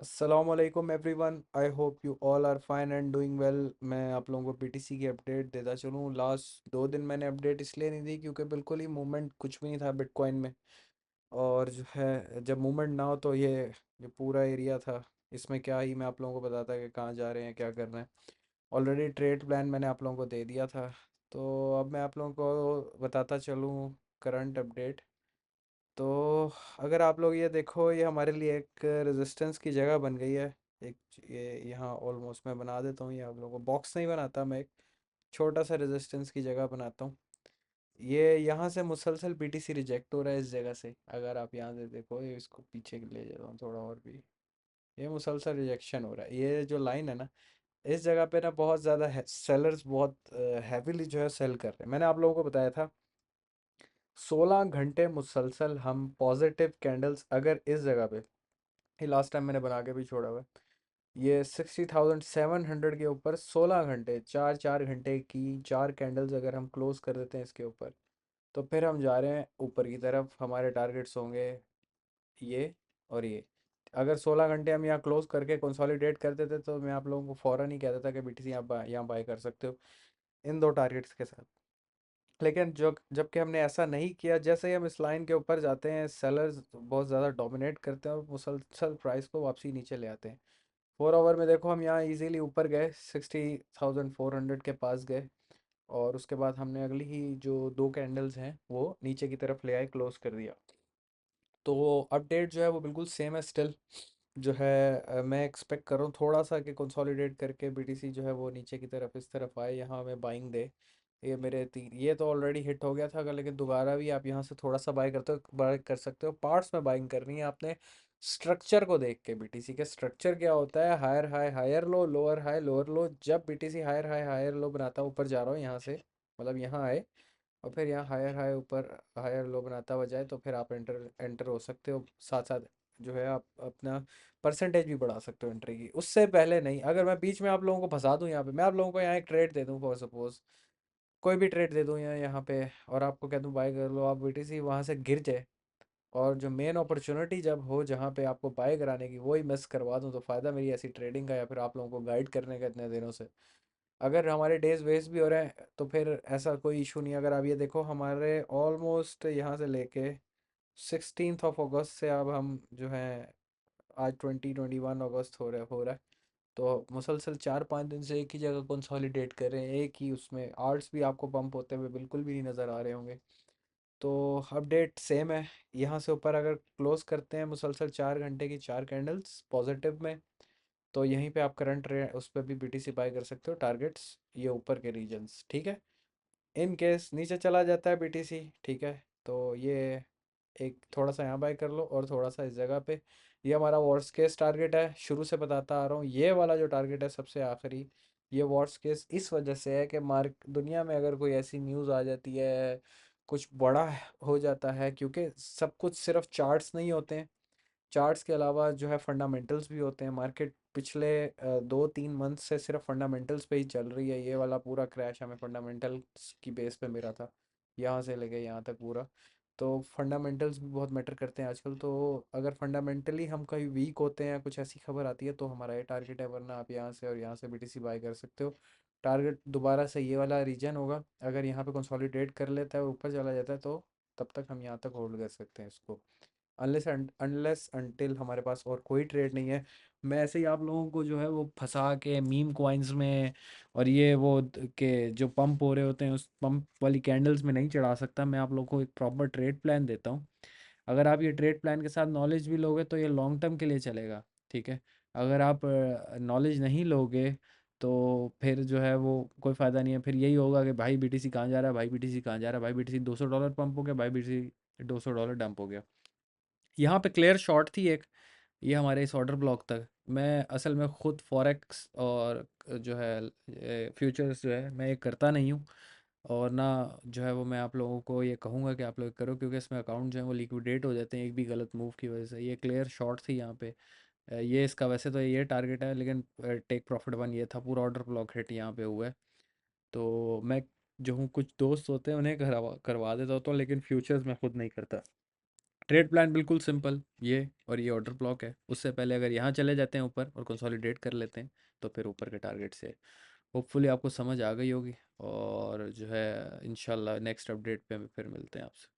Aslam everyone, I hope you all are fine and doing well. मैं आप लोगों को बीटीसी की अपडेट देता चलूँ। लास्ट 2 दिन मैंने अपडेट इसलिए नहीं दी क्योंकि बिल्कुल ही मूवमेंट कुछ भी नहीं था बिटकॉइन में। और जो है, जब मूवमेंट ना हो तो ये जो पूरा एरिया था, इसमें क्या ही मैं आप लोगों को बताता कि कहाँ जा रहे हैं, क्या कर रहे हैं। ऑलरेडी ट्रेड प्लान मैंने आप लोगों को दे दिया था। तो अब मैं आप लोगों को बताता चलूँ करंट अपडेट। तो अगर आप लोग ये देखो, ये हमारे लिए एक रेजिस्टेंस की जगह बन गई है। एक ये यहाँ ऑलमोस्ट मैं बना देता हूँ, ये आप लोगों को बॉक्स नहीं बनाता, मैं एक छोटा सा रेजिस्टेंस की जगह बनाता हूँ। ये यहाँ से मुसलसल बीटीसी रिजेक्ट हो रहा है इस जगह से। अगर आप यहाँ से देखो, ये इसको पीछे ले जाता हूँ थोड़ा और भी। ये मुसलसल रिजेक्शन हो रहा है, ये जो लाइन है ना, इस जगह पे ना बहुत ज़्यादा सेलर्स बहुत हैविली जो है सेल कर रहे हैं। मैंने आप लोगों को बताया था 16 घंटे मुसलसल हम पॉजिटिव कैंडल्स अगर इस जगह पे, ये लास्ट टाइम मैंने बना के भी छोड़ा हुआ है। ये 60,700 के ऊपर 16 घंटे, 4 4 घंटे की 4 कैंडल्स अगर हम क्लोज कर देते हैं इसके ऊपर, तो फिर हम जा रहे हैं ऊपर की तरफ। हमारे टारगेट्स होंगे ये और ये। अगर 16 घंटे हम यहाँ क्लोज करके कंसोलिडेट कर देते तो मैं आप लोगों को फ़ौरन ही कह देता कि बीटीसी आप यहाँ बाय कर सकते हो इन दो टारगेट्स के साथ। लेकिन जो जबकि हमने ऐसा नहीं किया, जैसे ही हम इस लाइन के ऊपर जाते हैं सेलर्स बहुत ज़्यादा डोमिनेट करते हैं और मुसलसल प्राइस को वापसी नीचे ले आते हैं। 4 आवर में देखो, हम यहाँ इजीली ऊपर गए, 60,400 के पास गए। और उसके बाद हमने अगली ही जो 2 कैंडल्स हैं वो नीचे की तरफ ले आए, क्लोज कर दिया। तो अपडेट जो है वो बिल्कुल सेम है स्टिल। जो है मैं एक्सपेक्ट कर रहा हूँ थोड़ा सा कि कंसोलिडेट करके बीटीसी जो है वो नीचे की तरफ इस तरफ आए, यहाँ हमें बाइंग दे। ये मेरे तीन, ये तो ऑलरेडी हिट हो गया था अगर, लेकिन दोबारा भी आप यहाँ से थोड़ा सा बाय करते हो, बाय कर सकते हो। पार्ट्स में बाइंग करनी है आपने, स्ट्रक्चर को देख के। बीटीसी के स्ट्रक्चर क्या होता है, higher high higher low, lower high lower low. जब BTC higher high higher low बनाता है, ऊपर जा रहा हूँ यहाँ से, मतलब यहाँ आए और फिर यहाँ हायर हाई ऊपर हायर लो बनाता हुआ जाए, तो फिर आप एंटर एंटर हो सकते हो। साथ साथ जो है आप अपना परसेंटेज भी बढ़ा सकते हो एंट्री की, उससे पहले नहीं। अगर मैं बीच में आप लोगों को फंसा दूं, यहाँ पे मैं आप लोगों को यहाँ एक ट्रेड दे दूं, फॉर सपोज कोई भी ट्रेड दे दूं यहाँ पे, और आपको कह दूं बाय कर लो, आप बीटीसी वहाँ से गिर जाए और जो मेन अपॉर्चुनिटी जब हो जहाँ पे आपको बाय कराने की, वही मिस करवा दूँ, तो फ़ायदा मेरी ऐसी ट्रेडिंग का या फिर आप लोगों को गाइड करने का इतने दिनों से। अगर हमारे डेज वेस्ट भी हो रहे हैं तो फिर ऐसा कोई इशू नहीं। अगर आप ये देखो, हमारे ऑलमोस्ट यहाँ से लेके 16 अगस्त से अब हम जो है, आज 21 अगस्त हो रहा है। तो मुसलसल 4 5 दिन से एक ही जगह कंसोलिडेट कर रहे हैं, एक ही उसमें आर्ट्स भी आपको पंप होते हुए बिल्कुल भी नहीं नज़र आ रहे होंगे। तो अपडेट सेम है। यहाँ से ऊपर अगर क्लोज करते हैं मुसलसल 4 घंटे की 4 कैंडल्स पॉजिटिव में, तो यहीं पे आप करंट उस पर भी बीटीसी बाय कर सकते हो, टारगेट्स ये ऊपर के रीजन्स, ठीक है। इन केस नीचे चला जाता है बीटीसी, ठीक है, तो ये एक थोड़ा सा यहाँ बाय कर लो और थोड़ा सा इस जगह पे। ये हमारा वर्स्ट केस टारगेट है, शुरू से बताता आ रहा हूँ। ये वाला जो टारगेट है सबसे आखिरी, ये वर्स्ट केस इस वजह से है कि मार्क दुनिया में अगर कोई ऐसी न्यूज़ आ जाती है, कुछ बड़ा हो जाता है, क्योंकि सब कुछ सिर्फ चार्ट्स नहीं होते हैं, चार्ट्स के अलावा जो है फंडामेंटल्स भी होते हैं। मार्केट पिछले 2 3 मंथ से सिर्फ फंडामेंटल्स पे ही चल रही है। ये वाला पूरा क्रैश हमें फंडामेंटल्स की बेस पे मिला था, यहाँ से लेके यहाँ तक पूरा। तो फंडामेंटल्स भी बहुत मैटर करते हैं आजकल। तो अगर फंडामेंटली हम कहीं वीक होते हैं, कुछ ऐसी खबर आती है, तो हमारा ये टारगेट है। वरना आप यहाँ से और यहाँ से बीटीसी बाय कर सकते हो। टारगेट दोबारा से ये वाला रीजन होगा, अगर यहाँ पे कंसोलिडेट कर लेता है और ऊपर चला जाता है, तो तब तक हम यहाँ तक होल्ड कर सकते हैं इसको, अनलेस अनटिल हमारे पास और कोई ट्रेड नहीं है। मैं ऐसे ही आप लोगों को जो है वो फंसा के मीम कॉइन्स में और ये वो के जो पंप हो रहे होते हैं उस पंप वाली कैंडल्स में नहीं चढ़ा सकता। मैं आप लोगों को एक प्रॉपर ट्रेड प्लान देता हूँ। अगर आप ये ट्रेड प्लान के साथ नॉलेज भी लोगे तो ये लॉन्ग टर्म के लिए चलेगा, ठीक है। अगर आप नॉलेज नहीं लोगे तो फिर जो है वो कोई फ़ायदा नहीं है। फिर यही होगा कि भाई बीटीसी कहाँ जा रहा है, भाई बीटीसी कहाँ जा रहा है, भाई बीटीसी $200 पंप हो गया, भाई बीटीसी $200 डंप हो गया। यहाँ पे क्लियर शॉट थी एक, ये हमारे इस ऑर्डर ब्लॉक तक। मैं असल में ख़ुद फॉरेक्स और जो है फ्यूचर्स जो है मैं ये करता नहीं हूँ, और ना जो है वो मैं आप लोगों को ये कहूँगा कि आप लोग करो, क्योंकि इसमें अकाउंट जो है वो लिक्विडेट हो जाते हैं एक भी गलत मूव की वजह से। ये क्लियर शॉट थी यहाँ पे। ये इसका वैसे तो ये टारगेट है, लेकिन टेक प्रॉफिट वन ये था, पूरा ऑर्डर ब्लॉक हिट यहाँ पे हुआ है। तो मैं जो हूँ, कुछ दोस्त होते हैं उन्हें करवा करवा देता होता हूँ, लेकिन फ्यूचर्स मैं खुद नहीं करता। ट्रेड प्लान बिल्कुल सिंपल, ये और ये ऑर्डर ब्लॉक है। उससे पहले अगर यहाँ चले जाते हैं ऊपर और कंसोलिडेट कर लेते हैं, तो फिर ऊपर के टारगेट से होपफुली आपको समझ आ गई होगी। और जो है इंशाल्लाह नेक्स्ट अपडेट पे फिर मिलते हैं आपसे।